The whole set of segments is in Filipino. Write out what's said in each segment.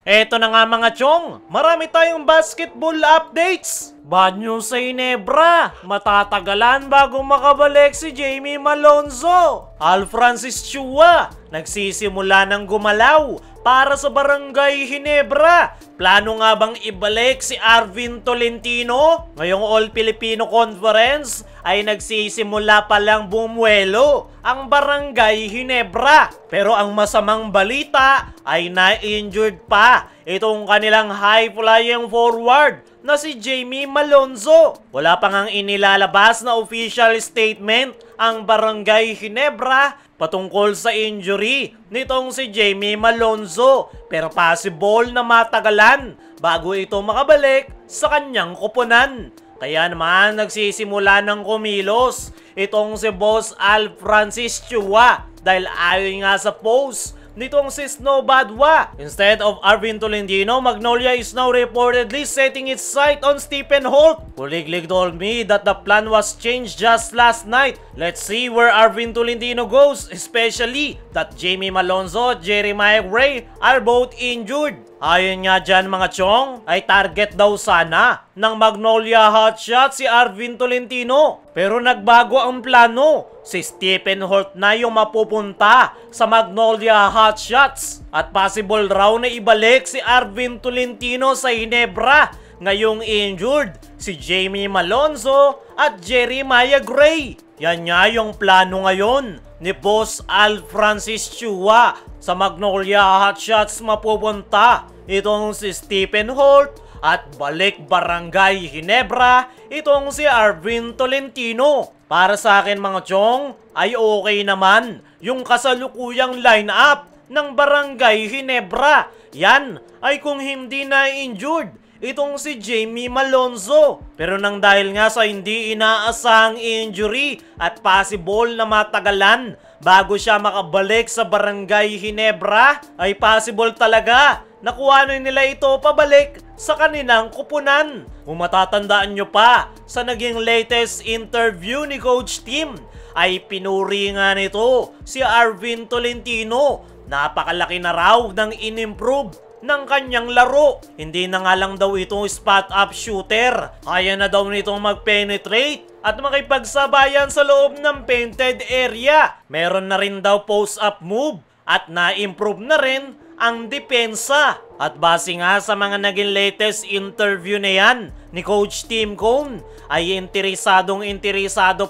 Eto na nga mga chong, marami tayong basketball updates. Bad news sa Ginebra, matatagalan bago makabalik si Jamie Malonzo. Al Francis Chua, nagsisimula ng gumalaw para sa Barangay Ginebra. Plano nga bang ibalik si Arvin Tolentino? Ngayong All-Filipino Conference ay nagsisimula pa lang bumuelo ang Barangay Ginebra. Pero ang masamang balita ay na-injured pa itong kanilang high-flying forward na si Jamie Malonzo. Wala pa ngang inilalabas na official statement ang Barangay Ginebra patungkol sa injury nitong si Jamie Malonzo, pero possible na matagalan bago ito makabalik sa kanyang koponan. Kaya naman nagsisimula ng kumilos itong si Boss Al Francis Chua dahil ayon nga sa post nitong si Snow Badwa. Instead of Arvin Tolentino, Magnolia is now reportedly setting its sight on Stephen Holt. Kuliglig told me that the plan was changed just last night. Let's see where Arvin Tolentino goes, especially that Jamie Malonzo at Jeremiah Gray are both injured. Ayon nga dyan mga chong, ay target daw sana ng Magnolia Hotshot si Arvin Tolentino. Pero nagbago ang plano. Si Stephen Holt na yung mapupunta sa Magnolia Hotshots. At possible raw na ibalik si Arvin Tolentino sa Ginebra. Ngayong injured si Jamie Malonzo at Jeremiah Gray. Yan nga yung plano ngayon ni Boss Al Francis Chua. Sa Magnolia Hotshots mapupunta itong si Stephen Holt at balik Barangay Ginebra itong si Arvin Tolentino. Para sa akin mga chong ay okay naman yung kasalukuyang lineup ng Barangay Ginebra. Yan ay kung hindi na injured itong si Jamie Malonzo. Pero nang dahil nga sa hindi inaasahang injury at possible na matagalan bago siya makabalik sa Barangay Ginebra, ay possible talaga na kuhanin nila ito pabalik sa kanilang kupunan. Kung matatandaan nyo pa, sa naging latest interview ni Coach Tim, ay pinuri nga nito si Arvin Tolentino. Napakalaki na raw ng inimprove ng kanyang laro. Hindi na nga lang daw itong spot-up shooter. Kaya na daw nitong mag-penetrate at makipagsabayan sa loob ng painted area. Meron na rin daw post-up move at na-improve na rin ang depensa. At base nga sa mga naging latest interview na yan ni Coach Tim Cone, ay interesado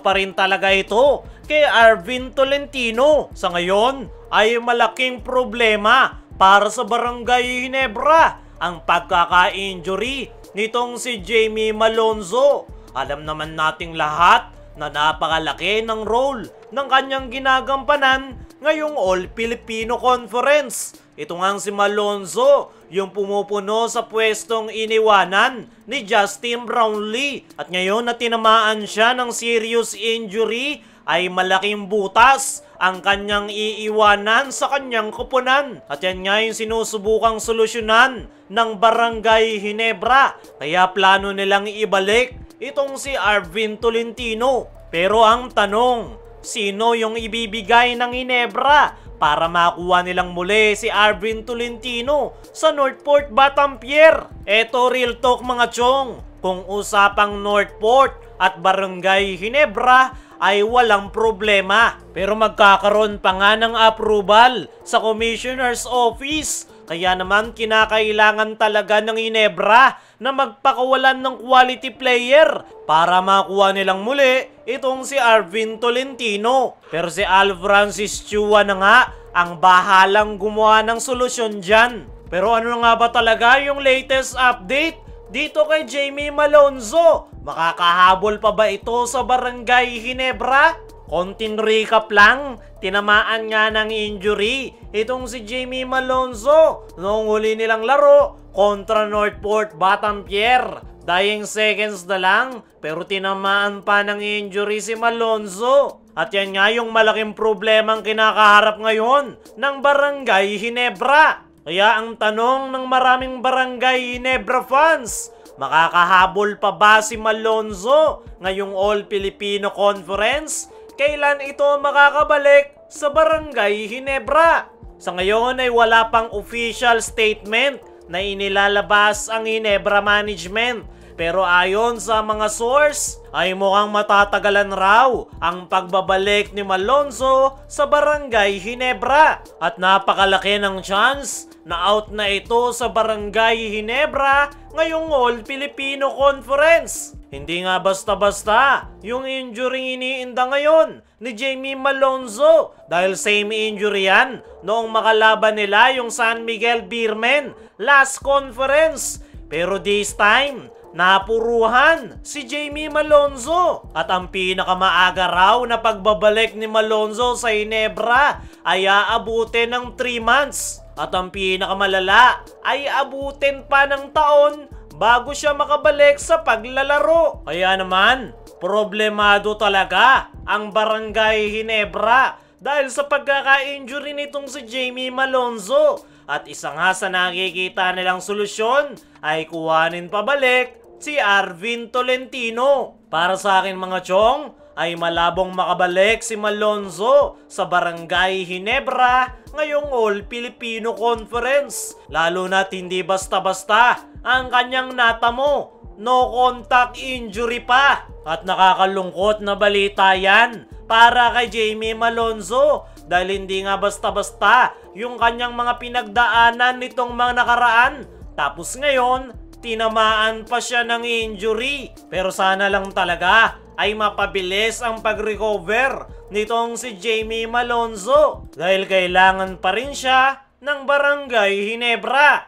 pa rin talaga ito kay Arvin Tolentino. Sa ngayon ay malaking problema para sa Barangay Ginebra ang pagkaka-injury nitong si Jamie Malonzo. Alam naman nating lahat na napakalaki ng role ng kanyang ginagampanan ngayong All-Filipino Conference. Ito ngang si Malonzo, yung pumupuno sa pwestong iniwanan ni Justin Brownlee. At ngayon na tinamaan siya ng serious injury, ay malaking butas ang kanyang iiwanan sa kanyang koponan. At yan nga yung sinusubukang solusyonan ng Barangay Ginebra. Kaya plano nilang ibalik itong si Arvin Tolentino. Pero ang tanong, sino yung ibibigay ng Ginebra para makuha nilang muli si Arvin Tolentino sa Northport Batampier? Eto real talk mga chong, kung usapang Northport at Barangay Ginebra ay walang problema. Pero magkakaroon pa nga ng approval sa Commissioner's Office. Kaya naman kinakailangan talaga ng Ginebra na magpakawalan ng quality player para makuha nilang muli itong si Arvin Tolentino. Pero si Al Francis Chua na nga ang bahalang gumawa ng solusyon dyan. Pero ano nga ba talaga yung latest update dito kay Jamie Malonzo? Makakahabol pa ba ito sa Barangay Ginebra? Konting recap lang, tinamaan nga ng injury itong si Jamie Malonzo noong huli nilang laro kontra Northport Batampier. Dying seconds na lang, pero tinamaan pa ng injury si Malonzo. At yan nga yung malaking problemang kinakaharap ngayon ng Barangay Ginebra. Kaya ang tanong ng maraming Barangay Ginebra fans, makakahabol pa ba si Malonzo ngayong All-Filipino Conference? Kailan ito makakabalik sa Barangay Ginebra? Sa ngayon ay wala pang official statement na inilalabas ang Ginebra management. Pero ayon sa mga source, ay mukhang matatagalan raw ang pagbabalik ni Malonzo sa Barangay Ginebra. At napakalaki ng chance na out na ito sa Barangay Ginebra ngayong All Filipino Conference. Hindi nga basta-basta yung injury iniinda ngayon ni Jamie Malonzo dahil same injury yan noong makalaban nila yung San Miguel Beermen last conference. Pero this time, napuruhan si Jamie Malonzo at ang pinakamaaga raw na pagbabalik ni Malonzo sa Ginebra ay aabutin ng 3 months at ang pinakamalala ay abutin pa ng taon bago siya makabalik sa paglalaro. Kaya naman, problemado talaga ang Barangay Ginebra dahil sa pagkaka-injury nitong si Jamie Malonzo. At isa nga sa nakikita nilang solusyon ay kuhanin pabalik si Arvin Tolentino. Para sa akin mga chong, ay malabong makabalik si Malonzo sa Barangay Ginebra ngayong All Filipino Conference. Lalo na't hindi basta-basta ang kanyang natamo. No contact injury pa. At nakakalungkot na balita yan para kay Jamie Malonzo dahil hindi nga basta-basta yung kanyang mga pinagdaanan nitong mga nakaraan. Tapos ngayon, tinamaan pa siya ng injury. Pero sana lang talaga ay mapabilis ang pag-recover nitong si Jamie Malonzo dahil kailangan pa rin siya ng Barangay Ginebra.